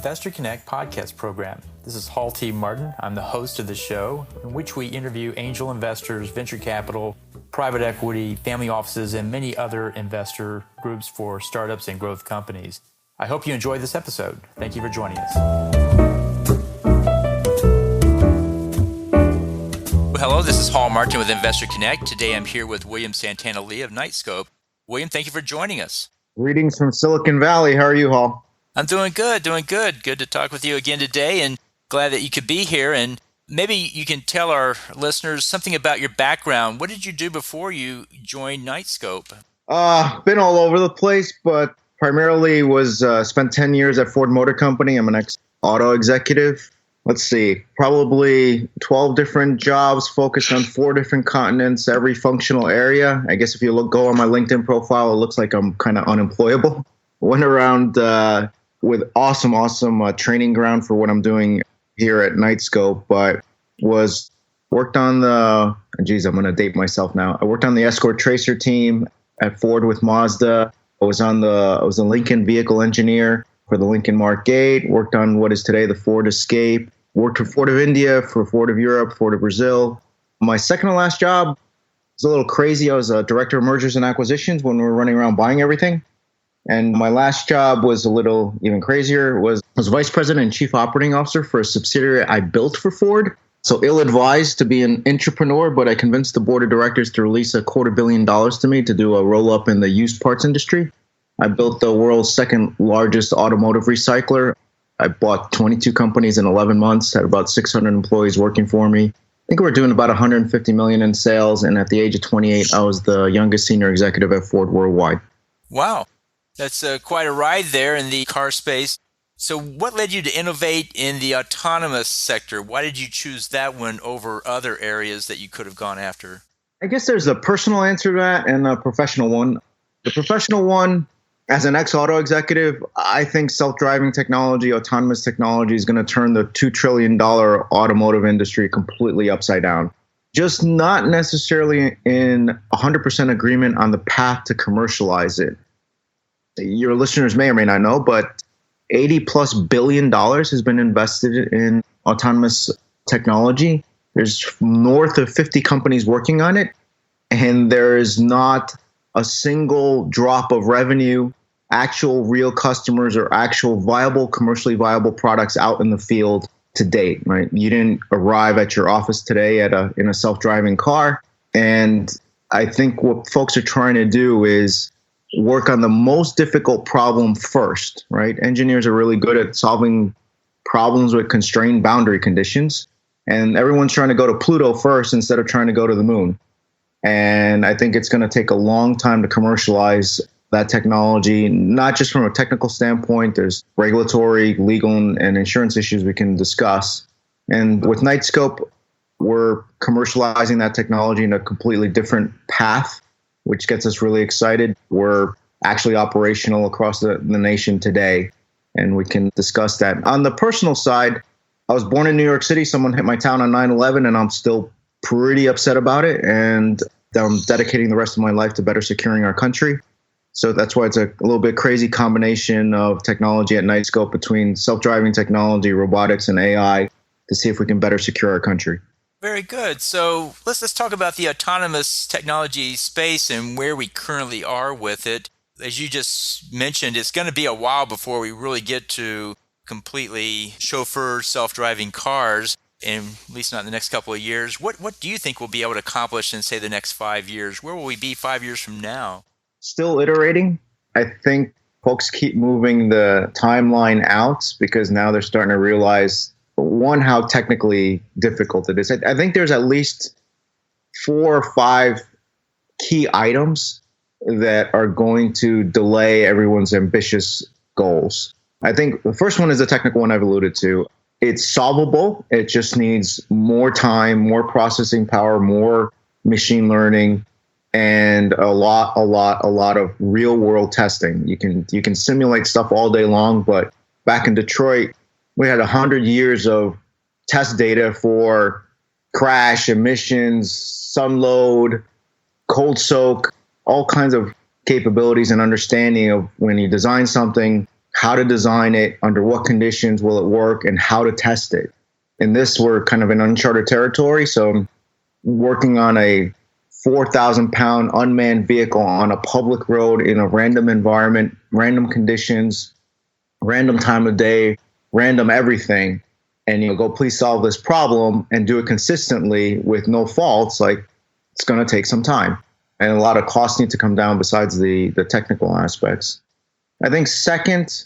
Investor Connect podcast program. This is Hall T. Martin. I'm the host of the show, in which we interview angel investors, venture capital, private equity, family offices, and many other investor groups for startups and growth companies. I hope you enjoy this episode. Thank you for joining us. Well, hello, this is Hall Martin with Investor Connect. Today I'm here with William Santana Lee of Knightscope. William, thank you for joining us. Greetings from Silicon Valley. How are you, Hall? I'm doing good. Good to talk with you again today, and glad that you could be here. And maybe you can tell our listeners something about your background. What did you do before you joined Knightscope? Been all over the place, but primarily spent 10 years at Ford Motor Company. I'm an ex-auto executive. Let's see, probably 12 different jobs focused on 4 different continents, every functional area. I guess if you go on my LinkedIn profile, it looks like I'm kind of unemployable. Went around with awesome training ground for what I'm doing here at Knightscope, but worked on I'm going to date myself now. I worked on the Escort Tracer team at Ford with Mazda. I was a Lincoln vehicle engineer for the Lincoln Mark 8, worked on what is today the Ford Escape, worked for Ford of India, for Ford of Europe, Ford of Brazil. My second to last job was a little crazy. I was a director of mergers and acquisitions when we were running around buying everything. And my last job was a little even crazier. I was vice president and chief operating officer for a subsidiary I built for Ford. So ill-advised to be an intrapreneur, but I convinced the board of directors to release $250 million to me to do a roll-up in the used parts industry. I built the world's second largest automotive recycler. I bought 22 companies in 11 months, had about 600 employees working for me. I think we're doing about $150 million in sales. And at the age of 28, I was the youngest senior executive at Ford worldwide. Wow. That's quite a ride there in the car space. So what led you to innovate in the autonomous sector? Why did you choose that one over other areas that you could have gone after? I guess there's a personal answer to that and a professional one. The professional one, as an ex-auto executive, I think self-driving technology, autonomous technology is going to turn the $2 trillion automotive industry completely upside down. Just not necessarily in 100% agreement on the path to commercialize it. Your listeners may or may not know, but $80+ billion has been invested in autonomous technology. There's north of 50 companies working on it, and there is not a single drop of revenue, actual real customers or actual commercially viable products out in the field to date, right? You didn't arrive at your office today in a self-driving car. And I think what folks are trying to do is work on the most difficult problem first, right? Engineers are really good at solving problems with constrained boundary conditions. And everyone's trying to go to Pluto first instead of trying to go to the moon. And I think it's going to take a long time to commercialize that technology, not just from a technical standpoint. There's regulatory, legal, and insurance issues we can discuss. And with Knightscope, we're commercializing that technology in a completely different path, which gets us really excited. We're actually operational across the nation today, and we can discuss that. On the personal side, I was born in New York City. Someone hit my town on 9/11, and I'm still pretty upset about it. And I'm dedicating the rest of my life to better securing our country. So that's why it's a little bit crazy combination of technology at Knightscope between self-driving technology, robotics, and AI to see if we can better secure our country. Very good. So let's talk about the autonomous technology space and where we currently are with it. As you just mentioned, it's going to be a while before we really get to completely chauffeured self-driving cars, and at least not in the next couple of years. What do you think we'll be able to accomplish in, say, the next 5 years? Where will we be 5 years from now? Still iterating. I think folks keep moving the timeline out because now they're starting to realize, one, how technically difficult it is. I think there's at least 4 or 5 key items that are going to delay everyone's ambitious goals. I think the first one is the technical one I've alluded to. It's solvable. It just needs more time, more processing power, more machine learning, and a lot of real world testing. You can simulate stuff all day long, but back in Detroit, we had 100 years of test data for crash, emissions, sun load, cold soak, all kinds of capabilities and understanding of when you design something, how to design it, under what conditions will it work, and how to test it. In this, we're kind of in uncharted territory. So I'm working on a 4,000-pound unmanned vehicle on a public road in a random environment, random conditions, random time of day, random everything. And go, please solve this problem and do it consistently with no faults. Like, it's going to take some time. And a lot of costs need to come down besides the technical aspects. I think second,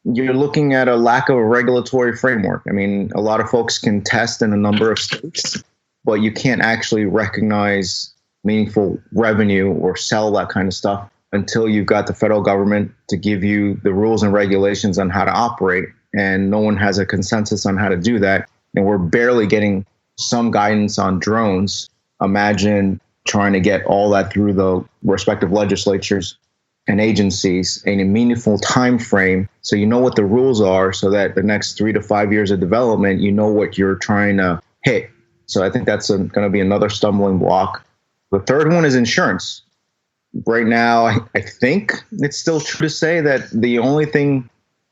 you're looking at a lack of a regulatory framework. I mean, a lot of folks can test in a number of states, but you can't actually recognize meaningful revenue or sell that kind of stuff until you've got the federal government to give you the rules and regulations on how to operate. And no one has a consensus on how to do that. And we're barely getting some guidance on drones. Imagine trying to get all that through the respective legislatures and agencies in a meaningful time frame, so you know what the rules are, so that the next 3 to 5 years of development, you know what you're trying to hit. So I think that's going to be another stumbling block. The third one is insurance. Right now, I think it's still true to say that the only thing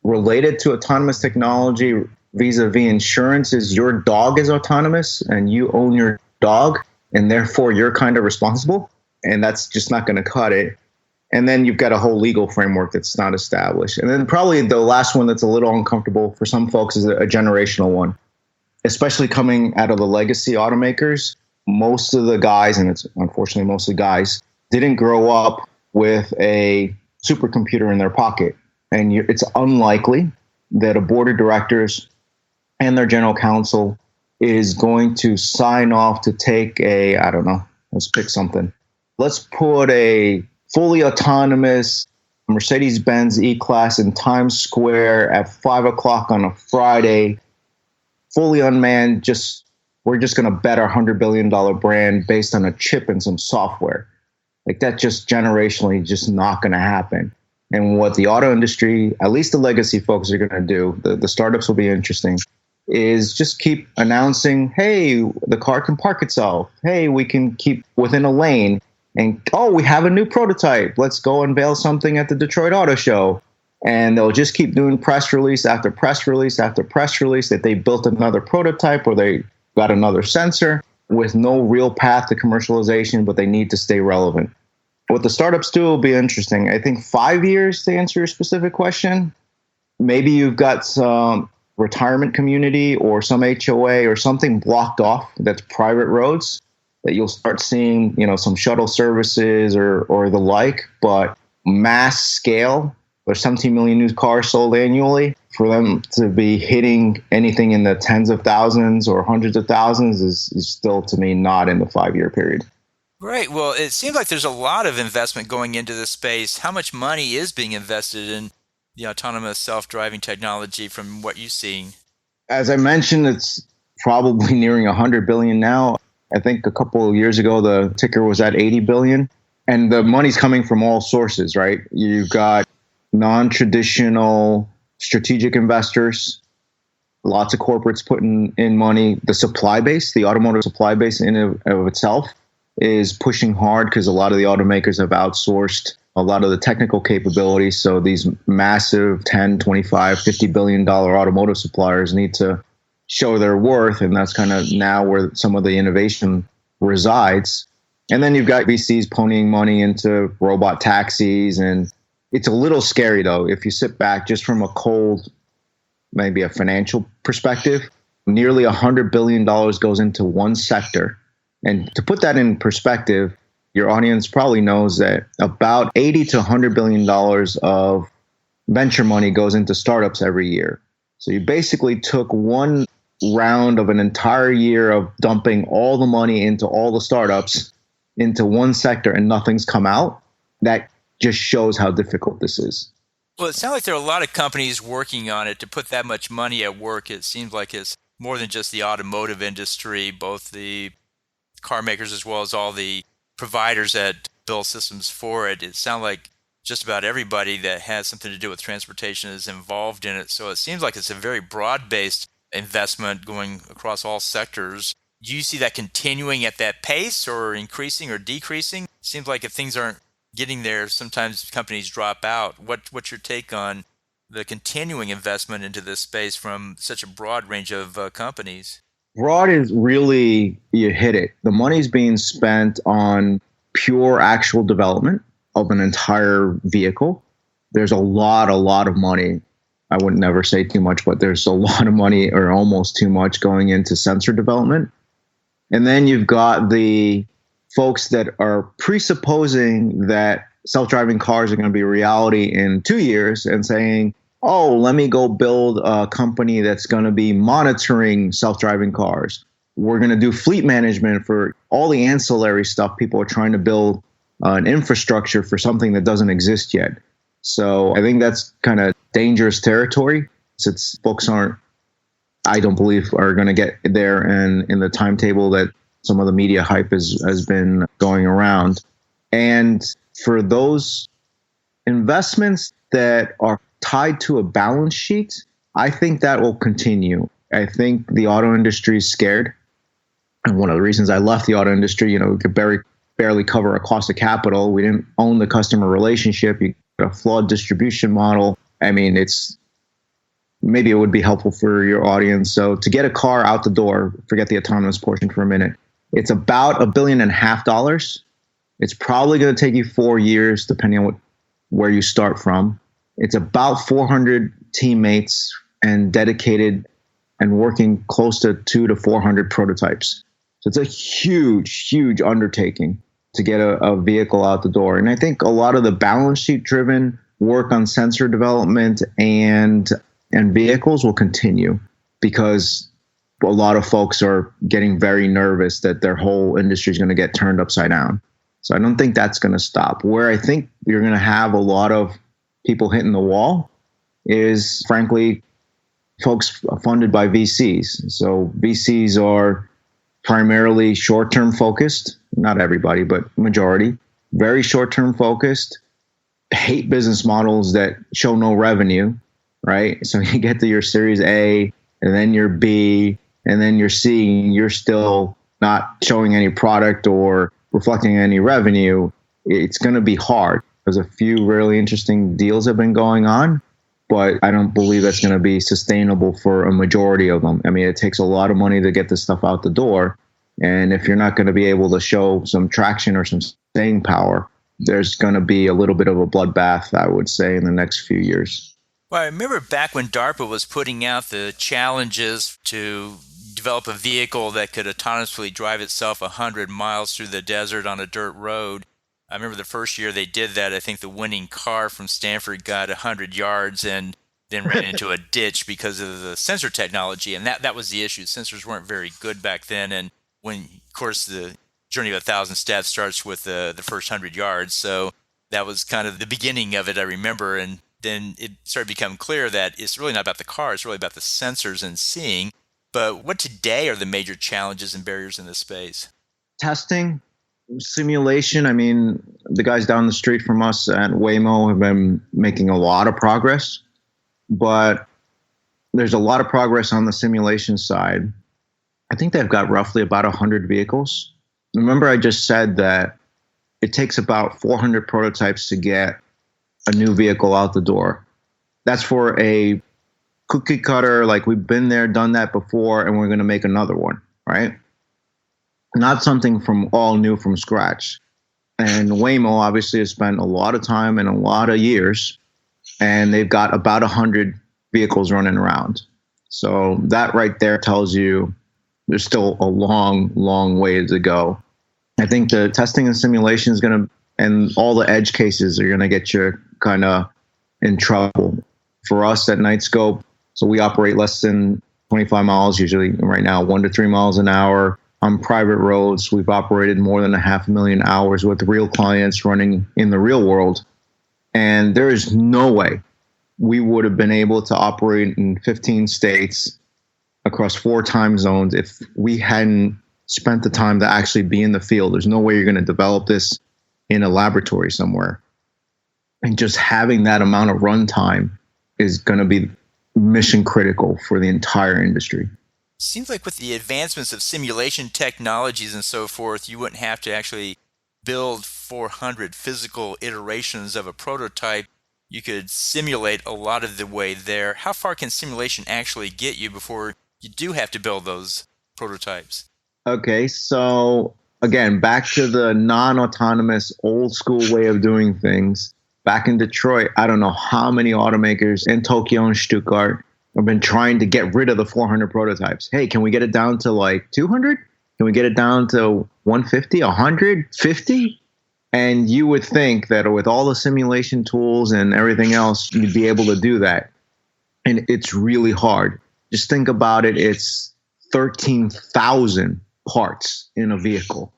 related to autonomous technology vis-a-vis insurance is your dog is autonomous and you own your dog, and therefore you're kind of responsible. And that's just not going to cut it. And then you've got a whole legal framework that's not established. And then probably the last one that's a little uncomfortable for some folks is a generational one, especially coming out of the legacy automakers. Most of the guys, and it's unfortunately mostly guys, didn't grow up with a supercomputer in their pocket. And it's unlikely that a board of directors and their general counsel is going to sign off to take I don't know, let's pick something. Let's put a fully autonomous Mercedes-Benz E-Class in Times Square at 5 o'clock on a Friday, fully unmanned. We're just going to bet our $100 billion brand based on a chip and some software. Like, that just generationally just not going to happen. And what the auto industry, at least the legacy folks, are going to do, the startups will be interesting, is just keep announcing, hey, the car can park itself. Hey, we can keep within a lane. And, we have a new prototype. Let's go unveil something at the Detroit Auto Show. And they'll just keep doing press release after press release after press release that they built another prototype or they got another sensor with no real path to commercialization, but they need to stay relevant. What the startups do will be interesting. I think 5 years, to answer your specific question, maybe you've got some retirement community or some HOA or something blocked off that's private roads, that you'll start seeing, some shuttle services or the like. But mass scale, there's 17 million new cars sold annually. For them to be hitting anything in the tens of thousands or hundreds of thousands is still, to me, not in the 5-year period. Right. Well, it seems like there's a lot of investment going into this space. How much money is being invested in the autonomous self-driving technology from what you've seen? As I mentioned, it's probably nearing 100 billion now. I think a couple of years ago, the ticker was at 80 billion. And the money's coming from all sources, right? You've got non-traditional strategic investors, lots of corporates putting in money. The supply base, the automotive supply base in of itself, is pushing hard because a lot of the automakers have outsourced a lot of the technical capabilities. So these massive 10, 25, $50 billion automotive suppliers need to show their worth. And that's kind of now where some of the innovation resides. And then you've got VCs ponying money into robot taxis. And it's a little scary, though, if you sit back just from a cold, maybe a financial perspective. Nearly $100 billion goes into one sector. And to put that in perspective, your audience probably knows that about $80 to $100 billion of venture money goes into startups every year. So you basically took one round of an entire year of dumping all the money into all the startups into one sector and nothing's come out. That just shows how difficult this is. Well, it sounds like there are a lot of companies working on it to put that much money at work. It seems like it's more than just the automotive industry, both the car makers as well as all the providers that build systems for it. It sounds like just about everybody that has something to do with transportation is involved in it. So it seems like it's a very broad-based investment going across all sectors. Do you see that continuing at that pace or increasing or decreasing? It seems like if things aren't getting there, sometimes companies drop out. What's your take on the continuing investment into this space from such a broad range of companies? Broad is really, you hit it. The money's being spent on pure actual development of an entire vehicle. There's a lot of money. I would never say too much, but there's a lot of money or almost too much going into sensor development. And then you've got the folks that are presupposing that self-driving cars are going to be a reality in 2 years and saying, oh, let me go build a company that's going to be monitoring self-driving cars. We're going to do fleet management for all the ancillary stuff. People are trying to build an infrastructure for something that doesn't exist yet. So I think that's kind of dangerous territory, since folks aren't, I don't believe, are going to get there and in the timetable that some of the media hype has been going around. And for those investments that are tied to a balance sheet, I think that will continue. I think the auto industry is scared. And one of the reasons I left the auto industry, we could barely cover our cost of capital. We didn't own the customer relationship. You got a flawed distribution model. I mean, maybe it would be helpful for your audience. So to get a car out the door, forget the autonomous portion for a minute, it's about $1.5 billion. It's probably going to take you 4 years, depending on where you start from. It's about 400 teammates and dedicated and working close to 200 to 400 prototypes. So it's a huge, huge undertaking to get a vehicle out the door. And I think a lot of the balance sheet driven work on sensor development and vehicles will continue, because a lot of folks are getting very nervous that their whole industry is going to get turned upside down. So I don't think that's going to stop. Where I think you're going to have a lot of people hitting the wall is, frankly, folks funded by VCs. So VCs are primarily short-term focused, not everybody, but majority, very short-term focused, hate business models that show no revenue, right? So you get to your Series A and then your B and then your C, and you're still not showing any product or reflecting any revenue. It's going to be hard. There's a few really interesting deals have been going on, but I don't believe that's going to be sustainable for a majority of them. I mean, it takes a lot of money to get this stuff out the door. And if you're not going to be able to show some traction or some staying power, there's going to be a little bit of a bloodbath, I would say, in the next few years. Well, I remember back when DARPA was putting out the challenges to develop a vehicle that could autonomously drive itself 100 miles through the desert on a dirt road. I remember the first year they did that, I think the winning car from Stanford got 100 yards and then ran into a ditch because of the sensor technology. And that was the issue. Sensors weren't very good back then. And when, of course, the journey of 1,000 steps starts with the first 100 yards. So that was kind of the beginning of it, I remember. And then it started to become clear that it's really not about the car, it's really about the sensors and seeing. But what today are the major challenges and barriers in this space? Testing, simulation. I mean, the guys down the street from us at Waymo have been making a lot of progress, but there's a lot of progress on the simulation side. I think they've got roughly about 100 vehicles. Remember, I just said that it takes about 400 prototypes to get a new vehicle out the door. That's for a cookie cutter, like we've been there, done that before, and we're going to make another one, right? Not something from all new from scratch. And Waymo obviously has spent a lot of time and a lot of years, and they've got about 100 vehicles running around. So that right there tells you there's still a long, long way to go. I think the testing and simulation is going to, and all the edge cases are going to get you kind of in trouble. For us at Knightscope, so we operate less than 25 miles, usually right now, 1 to 3 miles an hour on private roads. We've operated more than 500,000 hours with real clients running in the real world. And there is no way we would have been able to operate in 15 states across 4 time zones if we hadn't spent the time to actually be in the field. There's no way you're going to develop this in a laboratory somewhere. And just having that amount of runtime is going to be mission critical for the entire industry. Seems like with the advancements of simulation technologies and so forth, you wouldn't have to actually build 400 physical iterations of a prototype. you could simulate a lot of the way there. How far can simulation actually get you before you do have to build those prototypes? Okay, so again, back to the non-autonomous old school way of doing things. Back in Detroit, I don't know how many automakers in Tokyo and Stuttgart have been trying to get rid of the 400 prototypes. Hey, can we get it down to like 200? Can we get it down to 150, 150? And you would think that with all the simulation tools and everything else, you'd be able to do that. And it's really hard. Just think about it. It's 13,000 parts in a vehicle.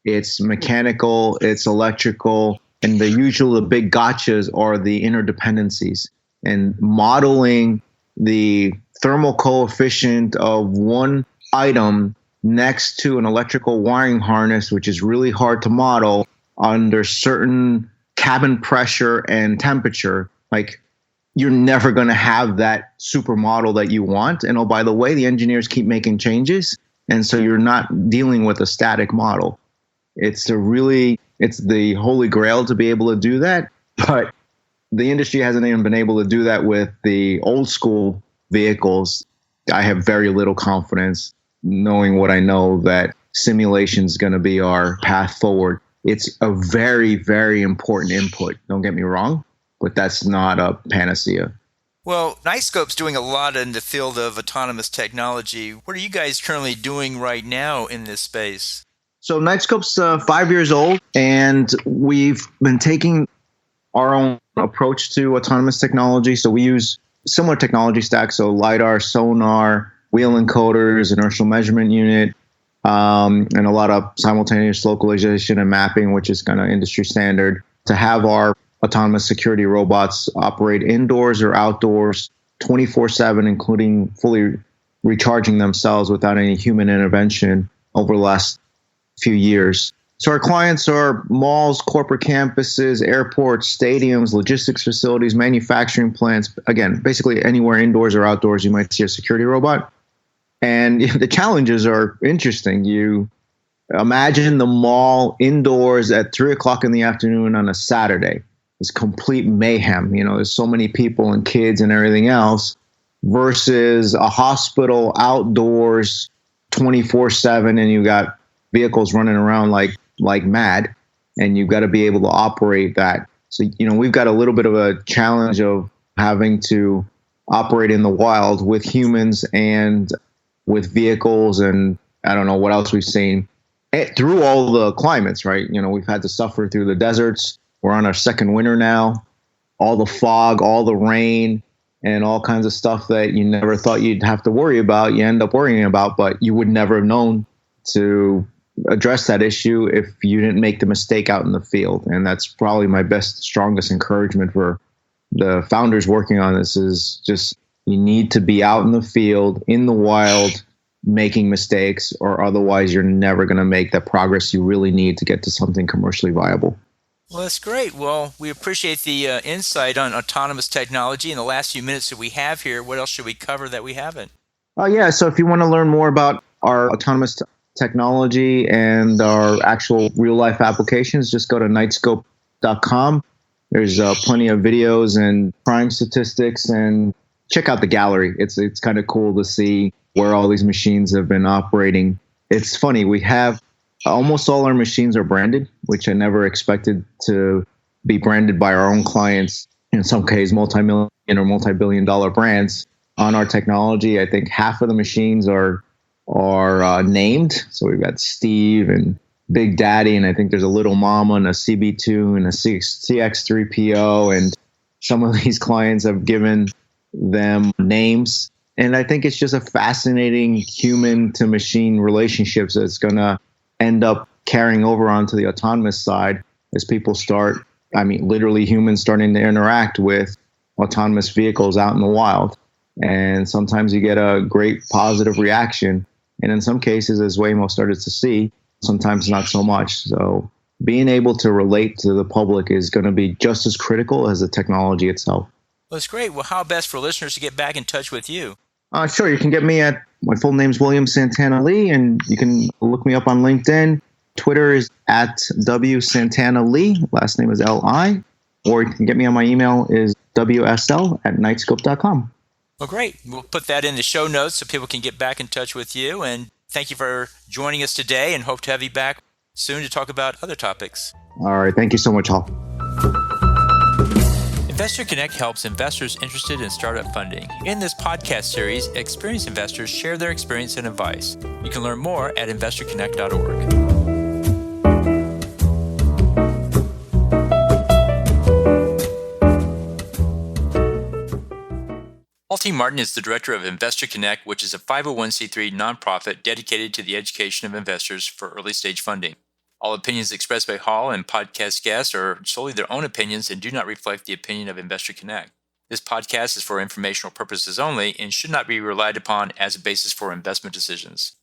It's mechanical, it's electrical, and the big gotchas are the interdependencies. And modeling the thermal coefficient of one item next to an electrical wiring harness, which is really hard to model under certain cabin pressure and temperature, like you're never going to have that supermodel that you want. And oh, by the way, the engineers keep making changes. And so you're not dealing with a static model. It's the holy grail to be able to do that. But the industry hasn't even been able to do that with the old school vehicles. I have very little confidence, knowing what I know, that simulation is going to be our path forward. It's a very, very important input. Don't get me wrong, but that's not a panacea. Well, Knightscope's doing a lot in the field of autonomous technology. What are you guys currently doing right now in this space? So Knightscope's 5 years old, and we've been taking our own approach to autonomous technology. So we use similar technology stacks, so LiDAR, sonar, wheel encoders, inertial measurement unit, and a lot of simultaneous localization and mapping, which is kind of industry standard, to have our autonomous security robots operate indoors or outdoors 24/7, including fully recharging themselves without any human intervention over the last few years. So our clients are malls, corporate campuses, airports, stadiums, logistics facilities, manufacturing plants. Again, basically anywhere indoors or outdoors, you might see a security robot. And the challenges are interesting. You imagine the mall indoors at 3 o'clock in the afternoon on a Saturday. It's complete mayhem. There's so many people and kids and everything else, versus a hospital outdoors 24/7, and you got vehicles running around like mad, and you've got to be able to operate that. So, we've got a little bit of a challenge of having to operate in the wild with humans and with vehicles, and I don't know what else we've seen through all the climates, right? We've had to suffer through the deserts. We're on our second winter now. All the fog, all the rain, and all kinds of stuff that you never thought you'd have to worry about, you end up worrying about, but you would never have known to address that issue if you didn't make the mistake out in the field. And that's probably my strongest encouragement for the founders working on this, is just you need to be out in the field, in the wild, making mistakes, or otherwise you're never going to make the progress you really need to get to something commercially viable. Well, that's great. Well, we appreciate the insight on autonomous technology. In the last few minutes that we have here, what else should we cover that we haven't? Yeah, so if you want to learn more about our autonomous technology and our actual real-life applications, just go to Knightscope.com. There's plenty of videos and crime statistics, and check out the gallery. It's kind of cool to see where all these machines have been operating. It's funny, we have almost all our machines are branded, which I never expected to be branded by our own clients. In some cases, multi-million or multi-billion-dollar brands on our technology. I think half of the machines are named. So we've got Steve and Big Daddy, and I think there's a Little Mama and a CB2 and a CX3PO, and some of these clients have given them names. And I think it's just a fascinating human to machine relationships that's going to end up carrying over onto the autonomous side as people start, literally humans starting to interact with autonomous vehicles out in the wild. And sometimes you get a great positive reaction. And in some cases, as Waymo started to see, sometimes not so much. So being able to relate to the public is going to be just as critical as the technology itself. Well, that's great. Well, how best for listeners to get back in touch with you? Sure. You can get me at, my full name's William Santana Lee, and you can look me up on LinkedIn. Twitter is at W Santana Lee. Last name is Li. or you can get me on my email is wsl@knightscope.com. Well, great. We'll put that in the show notes so people can get back in touch with you. And thank you for joining us today, and hope to have you back soon to talk about other topics. All right. Thank you so much, Hal. Investor Connect helps investors interested in startup funding. In this podcast series, experienced investors share their experience and advice. You can learn more at investorconnect.org. Paul T. Martin is the director of Investor Connect, which is a 501c3 nonprofit dedicated to the education of investors for early-stage funding. All opinions expressed by Hall and podcast guests are solely their own opinions and do not reflect the opinion of Investor Connect. This podcast is for informational purposes only and should not be relied upon as a basis for investment decisions.